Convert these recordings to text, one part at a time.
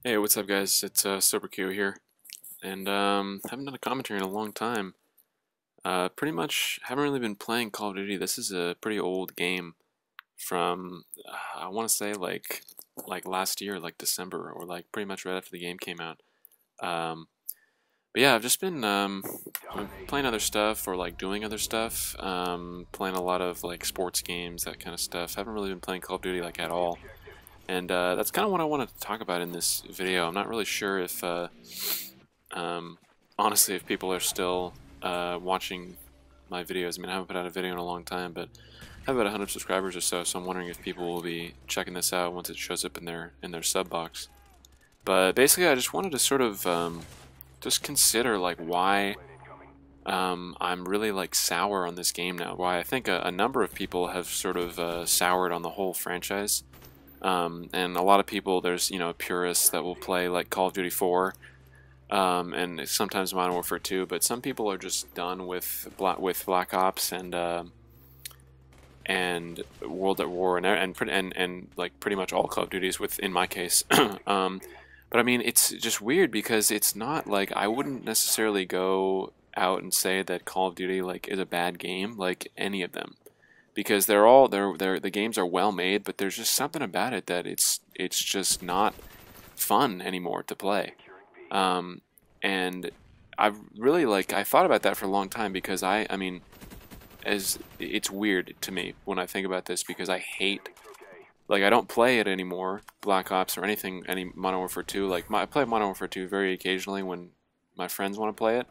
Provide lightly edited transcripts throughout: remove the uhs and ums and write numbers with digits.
Hey, what's up, guys? It's Super Q here, and haven't done a commentary in a long time. Pretty much haven't really been playing Call of Duty. This is a pretty old game from I want to say like last year, like December, or like pretty much right after the game came out. Um, but yeah, I've just been playing other stuff or like doing other stuff. Playing a lot of like sports games, that kind of stuff. Haven't really been playing Call of Duty like at all. And that's kind of what I wanted to talk about in this video. I'm not really sure if, um, honestly, if people are still watching my videos. I mean, I haven't put out a video in a long time, but I have about 100 subscribers or so, so I'm wondering if people will be checking this out once it shows up in their sub box. But basically, I just wanted to sort of just consider like why I'm really like sour on this game now. Why I think a number of people have sort of soured on the whole franchise. And a lot of people, there's, purists that will play like Call of Duty 4, and sometimes Modern Warfare 2, but some people are just done with Black Ops and World at War and like pretty much all Call of Duties in my case. But I mean, it's just weird because it's not like I wouldn't necessarily go out and say that Call of Duty like is a bad game, like any of them, because the games are well made, but there's just something about it that it's just not fun anymore to play. And I thought about that for a long time because I mean, as it's weird to me when I think about this because I hate, like, I don't play it anymore, Black Ops or any Modern Warfare 2. Like I play Modern Warfare 2 very occasionally when my friends want to play it,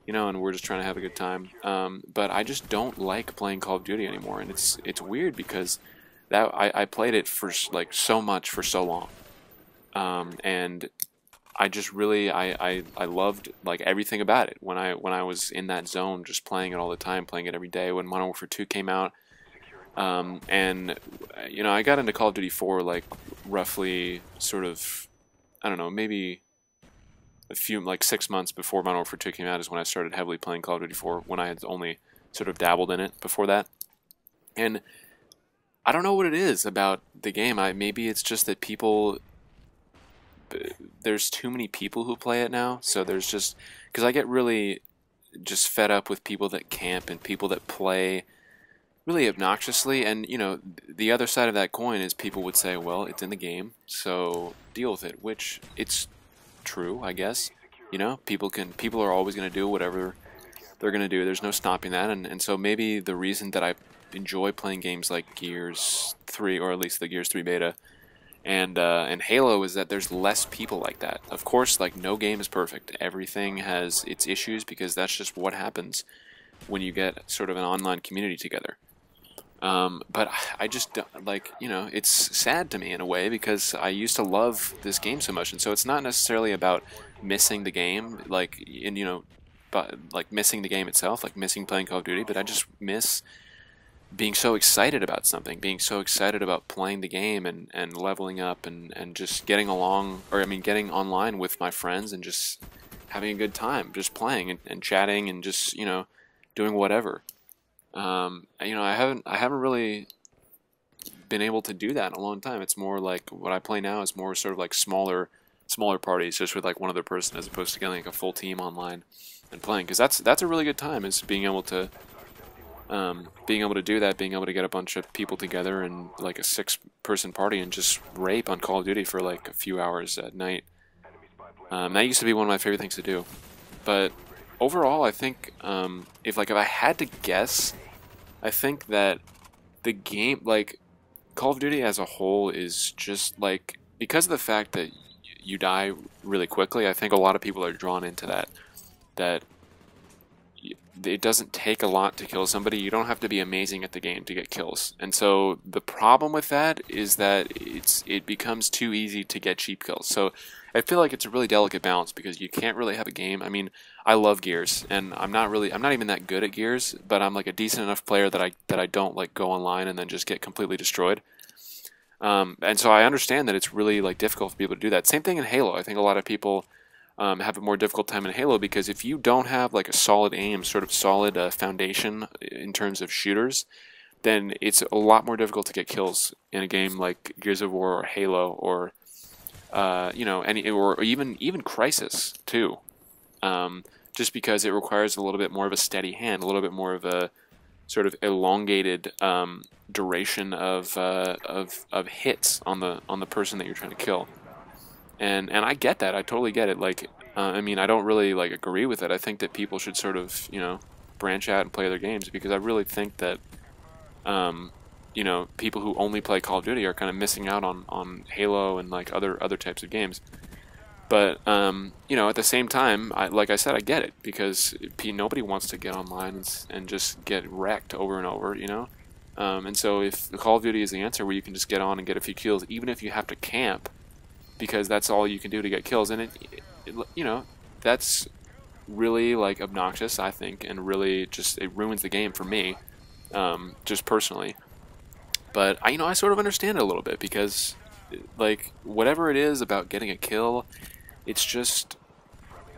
and we're just trying to have a good time. But I just don't like playing Call of Duty anymore, and it's weird because I played it for like so much for so long, and I just really I loved like everything about it when I was in that zone, just playing it all the time, playing it every day. When Modern Warfare 2 came out, and I got into Call of Duty 4 like roughly sort of, I don't know, maybe a few, like 6 months before Modern Warfare 2 came out is when I started heavily playing Call of Duty 4, when I had only sort of dabbled in it before that. And I don't know what it is about the game. Maybe it's just that there's too many people who play it now, so there's just, because I get really just fed up with people that camp and people that play really obnoxiously. And the other side of that coin is people would say, well, it's in the game, so deal with it, which it's true, I guess. People are always going to do whatever they're going to do. There's no stopping that. And so maybe the reason that I enjoy playing games like Gears 3, or at least the Gears 3 beta, and Halo, is that there's less people like that. Of course, like, no game is perfect. Everything has its issues because that's just what happens when you get sort of an online community together. But I just don't, like, it's sad to me in a way because I used to love this game so much, and so it's not necessarily about missing the game, like, but like missing the game itself, like missing playing Call of Duty, but I just miss being so excited about something, being so excited about playing the game and leveling up and just getting along, or I mean getting online with my friends and just having a good time, just playing and chatting and just, doing whatever. I haven't really been able to do that in a long time. It's more like what I play now is more sort of like smaller parties, just with like one other person, as opposed to getting like a full team online and playing. Because that's a really good time, is being able to do that, being able to get a bunch of people together and like a 6-person party and just rape on Call of Duty for like a few hours at night. That used to be one of my favorite things to do. But overall, I think if I had to guess, I think that the game, like Call of Duty as a whole, is just like, because of the fact that you die really quickly, I think a lot of people are drawn into that it doesn't take a lot to kill somebody. You don't have to be amazing at the game to get kills. And so the problem with that is that it becomes too easy to get cheap kills. So I feel like it's a really delicate balance, because you can't really have a game. I mean, I love Gears, and I'm not even that good at Gears, but I'm like a decent enough player that I don't like go online and then just get completely destroyed. And so I understand that it's really like difficult for people to do that. Same thing in Halo. I think a lot of people have a more difficult time in Halo, because if you don't have like a solid aim, sort of solid foundation in terms of shooters, then it's a lot more difficult to get kills in a game like Gears of War or Halo, or you know, or even Crisis too. Just because it requires a little bit more of a steady hand, a little bit more of a sort of elongated duration of hits on the person that you're trying to kill. And I get that. I totally get it. Like, I mean, I don't really like agree with it. I think that people should sort of, you know, branch out and play other games, because I really think that, you know, people who only play Call of Duty are kind of missing out on Halo and like other types of games. But you know, at the same time, like I said, I get it, because nobody wants to get online and just get wrecked over and over, you know. And so if Call of Duty is the answer, where you can just get on and get a few kills, even if you have to camp, because that's all you can do to get kills, and you know, that's really like obnoxious, I think, and really just it ruins the game for me, just personally. But you know, I sort of understand it a little bit, because like whatever it is about getting a kill, it's just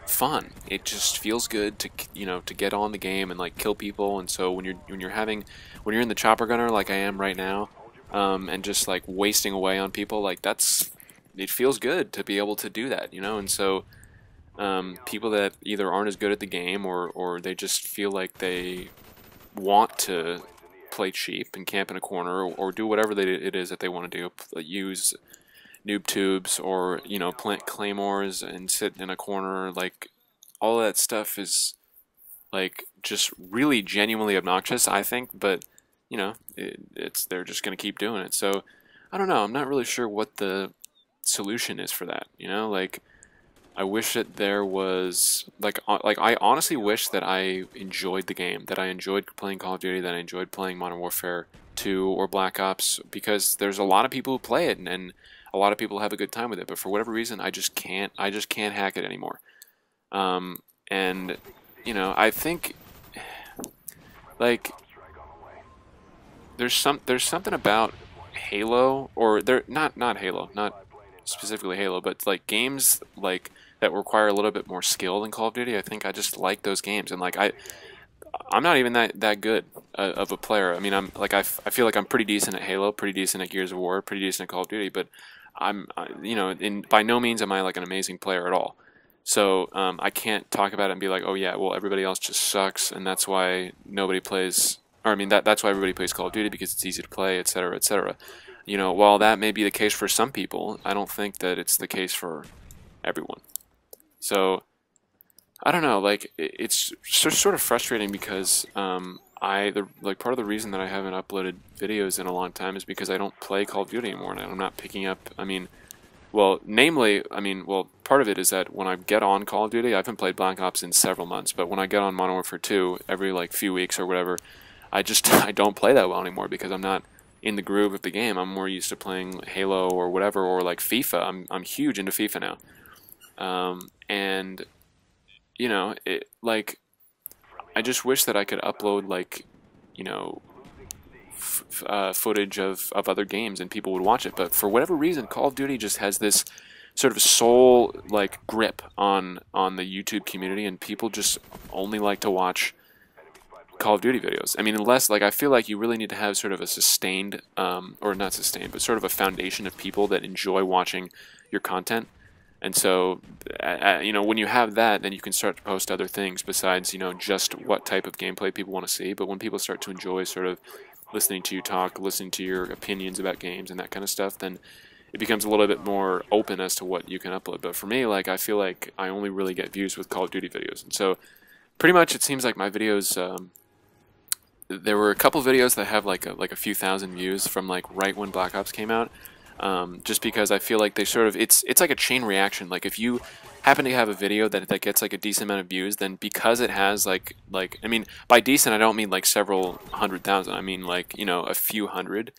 fun. It just feels good to, you know, to get on the game and like kill people. And so when you're in the chopper gunner like I am right now, and just like wasting away on people, like it feels good to be able to do that, you know. And so people that either aren't as good at the game, or they just feel like they want to play cheap and camp in a corner, or do whatever it is that they want to do, use noob tubes, or, you know, plant claymores and sit in a corner, like all that stuff is like just really genuinely obnoxious, I think. But you know, they're just gonna keep doing it. So I don't know, I'm not really sure what the solution is for that, you know. Like, I wish that there was like I honestly wish that I enjoyed the game, that I enjoyed playing Call of Duty, that I enjoyed playing Modern Warfare 2 or Black Ops, because there's a lot of people who play it, and a lot of people have a good time with it. But for whatever reason, I just can't hack it anymore. And you know, I think like there's something about Halo, or there not Halo, not specifically Halo, but like games like that require a little bit more skill than Call of Duty. I think I just like those games, and like I'm not even that good of a player. I mean, I'm like I feel like I'm pretty decent at Halo, pretty decent at Gears of War, pretty decent at Call of Duty, but you know, by no means am I like an amazing player at all. So I can't talk about it and be like, oh yeah, well everybody else just sucks, and that's why nobody plays. Or I mean, that's why everybody plays Call of Duty, because it's easy to play, etc., etc. You know, while that may be the case for some people, I don't think that it's the case for everyone. So I don't know, like it's sort of frustrating, because like part of the reason that I haven't uploaded videos in a long time is because I don't play Call of Duty anymore, and I'm not picking up. I mean, well, part of it is that when I get on Call of Duty, I haven't played Black Ops in several months, but when I get on Modern Warfare 2 every like few weeks or whatever, I don't play that well anymore, because I'm not in the groove of the game. I'm more used to playing Halo or whatever, or like FIFA. I'm huge into FIFA now, and you know, like I just wish that I could upload like, you know, footage of other games and people would watch it. But for whatever reason, Call of Duty just has this sort of soul like grip on the YouTube community, and people just only like to watch Call of Duty videos. I mean, unless like I feel like you really need to have sort of a sustained, or not sustained, but sort of a foundation of people that enjoy watching your content. And so, you know, when you have that, then you can start to post other things besides, you know, just what type of gameplay people want to see. But when people start to enjoy sort of listening to you talk, listening to your opinions about games and that kind of stuff, then it becomes a little bit more open as to what you can upload. But for me, like, I feel like I only really get views with Call of Duty videos. And so pretty much it seems like my videos, there were a couple videos that have like a few thousand views from like right when Black Ops came out. Just because I feel like they sort of, it's like a chain reaction. Like if you happen to have a video that gets like a decent amount of views, then because it has like I mean, by decent I don't mean like several 100,000. I mean like, you know, a few hundred,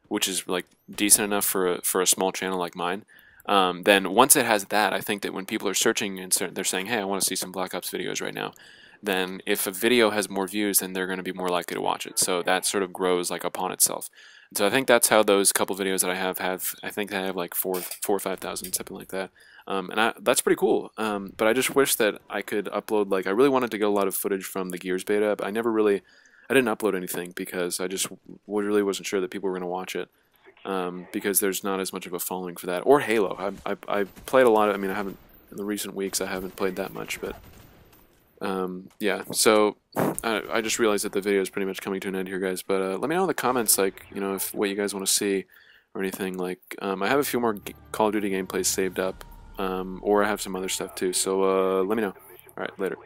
which is like decent enough for a small channel like mine. Then once it has that, I think that when people are searching and they're saying, hey, I want to see some Black Ops videos right now, then if a video has more views, then they're going to be more likely to watch it. So that sort of grows like upon itself. So I think that's how those couple videos that I have, I think I have like 4 or 5,000, something like that. And that's pretty cool. But I just wish that I could upload, like, I really wanted to get a lot of footage from the Gears beta, but I didn't upload anything because I just really wasn't sure that people were going to watch it. because there's not as much of a following for that. Or Halo. I played a lot of. I mean, I haven't in the recent weeks. I haven't played that much, but yeah. So I just realized that the video is pretty much coming to an end here, guys. But let me know in the comments, like, you know, if what you guys want to see or anything. Like, I have a few more Call of Duty gameplays saved up, or I have some other stuff too. So let me know. All right, later.